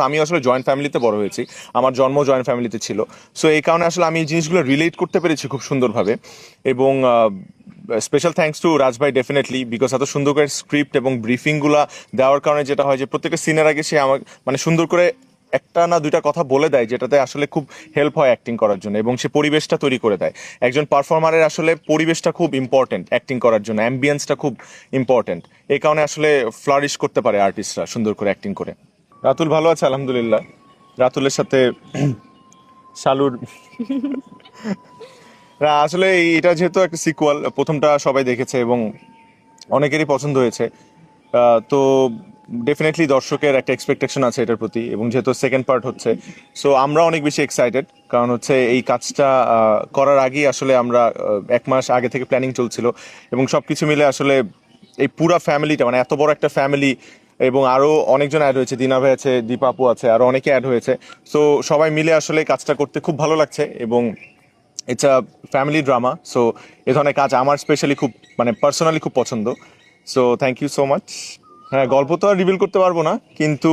আমি আসলে জয়েন্ট ফ্যামিলিতে বড় হয়েছি। আমার জন্ম জয়েন্ট ফ্যামিলিতে ছিল। সো এই কারণে আসলে আমি এই জিনিসগুলো রিলেট করতে পেরেছি খুব সুন্দরভাবে। এবং স্পেশাল থ্যাঙ্কস টু রাজ ভাই ডেফিনেটলি, বিকজ এত সুন্দর করে স্ক্রিপ্ট এবং ব্রিফিংগুলো দেওয়ার কারণে যেটা হয় যে প্রত্যেকটা সিনের আগে সে আমার মানে সুন্দর করে একটা না দুইটা কথা বলে দেয়, যেটাতে আসলে খুব হেল্প হয় অ্যাক্টিং করার জন্য, এবং সে পরিবেশটা তৈরি করে দেয়। একজন পারফর্মারের আসলে পরিবেশটা খুব ইম্পর্টেন্ট অ্যাক্টিং করার জন্য, অ্যাম্বিয়েন্সটা খুব ইম্পর্টেন্ট। এই কারণে আসলে ফ্লারিশ করতে পারে আর্টিস্টরা সুন্দর করে অ্যাক্টিং করে। রাতুল ভালো আছে আলহামদুলিল্লাহ। রাতুলের সাথে শালুর না, আসলে এটা যেহেতু একটা সিকুয়াল, প্রথমটা সবাই দেখেছে এবং অনেকেরই পছন্দ হয়েছে। তো ডেফিনেটলি দর্শকের একটা এক্সপেকটেশন আছে এটার প্রতি, এবং যেহেতু সেকেন্ড পার্ট হচ্ছে, সো আমরা অনেক বেশি এক্সাইটেড। কারণ হচ্ছে এই কাজটা করার আগেই আসলে আমরা 1 মাস আগে থেকে প্ল্যানিং চলছিল, এবং সব কিছু মিলে আসলে এই পুরা ফ্যামিলিটা মানে এত বড় একটা ফ্যামিলি, এবং আরও অনেকজন অ্যাড হয়েছে, দিনা ভাই আছে, দীপা আপু আছে, আরও অনেকে অ্যাড হয়েছে। সো সবাই মিলে আসলে কাজটা করতে খুব ভালো লাগছে, এবং it's a family drama. So এ ধরনের কাজ আমার স্পেশালি খুব মানে পার্সোনালি খুব পছন্দ। So thank you so much. হ্যাঁ, গল্প তো আর রিভিল করতে পারবো না, কিন্তু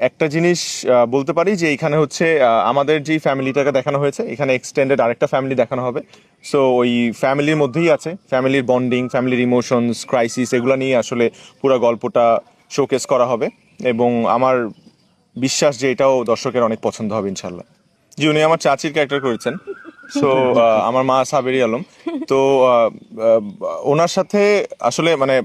একটা জিনিস বলতে পারি যে এখানে হচ্ছে আমাদের যেই ফ্যামিলিটাকে দেখানো হয়েছে, এখানে এক্সটেন্ডেড আরেকটা ফ্যামিলি দেখানো হবে। সো ওই ফ্যামিলির মধ্যেই আছে ফ্যামিলির বন্ডিং, ফ্যামিলির ইমোশনস, ক্রাইসিস, এগুলো নিয়ে আসলে পুরো গল্পটা শোকেস করা হবে। এবং আমার বিশ্বাস যে এটাও দর্শকের অনেক পছন্দ হবে ইনশাল্লাহ। জি, উনি আমার চাচির ক্যারেক্টার করেছেন। সো আমার মা সাবেরি আলম। তো আহ, আহ, ওনার সাথে আসলে মানে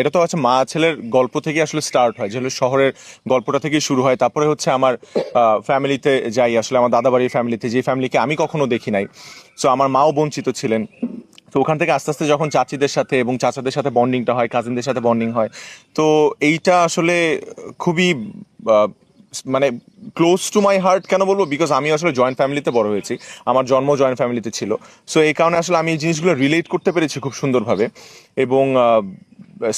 এটা তো হচ্ছে মা ছেলের গল্প থেকে আসলে স্টার্ট হয়, যেগুলো শহরের গল্পটা থেকেই শুরু হয়, তারপরে হচ্ছে আমার ফ্যামিলিতে যাই, আসলে আমার দাদাবাড়ির ফ্যামিলিতে, যে ফ্যামিলিকে আমি কখনো দেখি নাই। সো আমার মাও বঞ্চিত ছিলেন। তো ওখান থেকে আস্তে আস্তে যখন চাচিদের সাথে এবং চাচাদের সাথে বন্ডিংটা হয়, কাজিনদের সাথে বন্ডিং হয়, তো এইটা আসলে খুবই মানে ক্লোজ টু মাই হার্ট। কেন বলবো, বিকজ আমি আসলে জয়েন্ট ফ্যামিলিতে বড় হয়েছি। আমার জন্ম জয়েন্ট ফ্যামিলিতে ছিল। সো এই কারণে আসলে আমি এই জিনিসগুলো রিলেট করতে পেরেছি খুব সুন্দরভাবে। এবং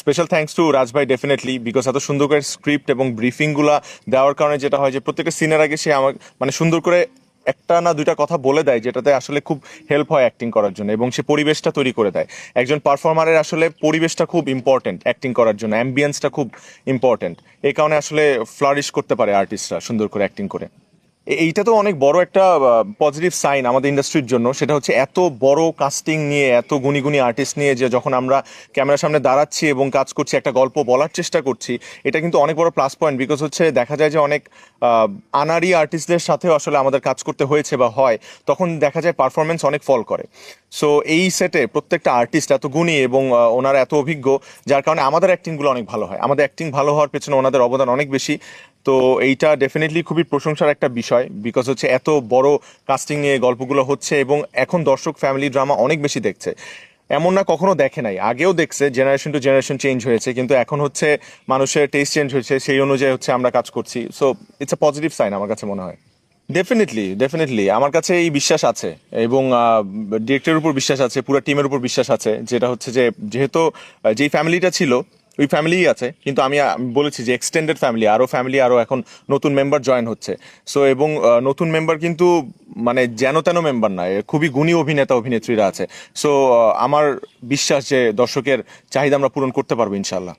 স্পেশাল থ্যাঙ্কস টু রাজ ভাই ডেফিনেটলি, বিকজ এত সুন্দর করে স্ক্রিপ্ট এবং ব্রিফিংগুলো দেওয়ার কারণে যেটা হয় যে প্রত্যেকটা সিনের আগে সে আমার মানে সুন্দর করে একটা না দুইটা কথা বলে দেয়, যেটাতে আসলে খুব হেল্প হয় অ্যাক্টিং করার জন্য, এবং সে পরিবেশটা তৈরি করে দেয়। একজন পারফর্মারের আসলে পরিবেশটা খুব ইম্পর্টেন্ট অ্যাক্টিং করার জন্য, অ্যাম্বিয়েন্সটা খুব ইম্পর্টেন্ট। এই কারণে আসলে ফ্লারিশ করতে পারে আর্টিস্টরা সুন্দর করে অ্যাক্টিং করে। এইটা তো অনেক বড় একটা পজিটিভ সাইন আমাদের ইন্ডাস্ট্রির জন্য। সেটা হচ্ছে এত বড় কাস্টিং নিয়ে, এত গুণী গুণী আর্টিস্ট নিয়ে যে যখন আমরা ক্যামেরার সামনে দাঁড়াচ্ছি এবং কাজ করছি, একটা গল্প বলার চেষ্টা করছি, এটা কিন্তু অনেক বড় প্লাস পয়েন্ট। বিকজ হচ্ছে দেখা যায় যে অনেক আনাড়ি আর্টিস্টদের সাথেও আসলে আমাদের কাজ করতে হয়েছে বা হয়, তখন দেখা যায় পারফরমেন্স অনেক ফল করে। সো এই সেটে প্রত্যেকটা আর্টিস্ট এত গুণী এবং ওনারা এত অভিজ্ঞ, যার কারণে আমাদের অ্যাক্টিংগুলো অনেক ভালো হয়। আমাদের অ্যাক্টিং ভালো হওয়ার পেছনে ওনাদের অবদান অনেক বেশি। তো এইটা ডেফিনেটলি খুবই প্রশংসার একটা বিষয়, বিকজ হচ্ছে এত বড় কাস্টিং নিয়ে গল্পগুলো হচ্ছে, এবং এখন দর্শক ফ্যামিলি ড্রামা অনেক বেশি দেখছে। এমন না কখনো দেখে নাই, আগেও দেখছে, জেনারেশন টু জেনারেশন চেঞ্জ হয়েছে, কিন্তু এখন হচ্ছে মানুষের টেস্ট চেঞ্জ হয়েছে, সেই অনুযায়ী হচ্ছে আমরা কাজ করছি। So it's a positive sign আমার কাছে মনে হয়। ডেফিনেটলি ডেফিনেটলি আমার কাছে এই বিশ্বাস আছে, এবং ডিরেক্টরের উপর বিশ্বাস আছে, পুরো টিমের উপর বিশ্বাস আছে। যেটা হচ্ছে যে যেহেতু যেই ফ্যামিলিটা ছিল ওই ফ্যামিলিই আছে, কিন্তু আমি বলেছি যে এক্সটেন্ডেড ফ্যামিলি, আরও ফ্যামিলি, আরও এখন নতুন মেম্বার জয়েন হচ্ছে। সো এবং নতুন মেম্বার কিন্তু মানে যেন তেন মেম্বার না, খুবই গুণী অভিনেতা অভিনেত্রীরা আছে। সো আমার বিশ্বাস যে দর্শকের চাহিদা আমরা পূরণ করতে পারবো ইনশাল্লাহ।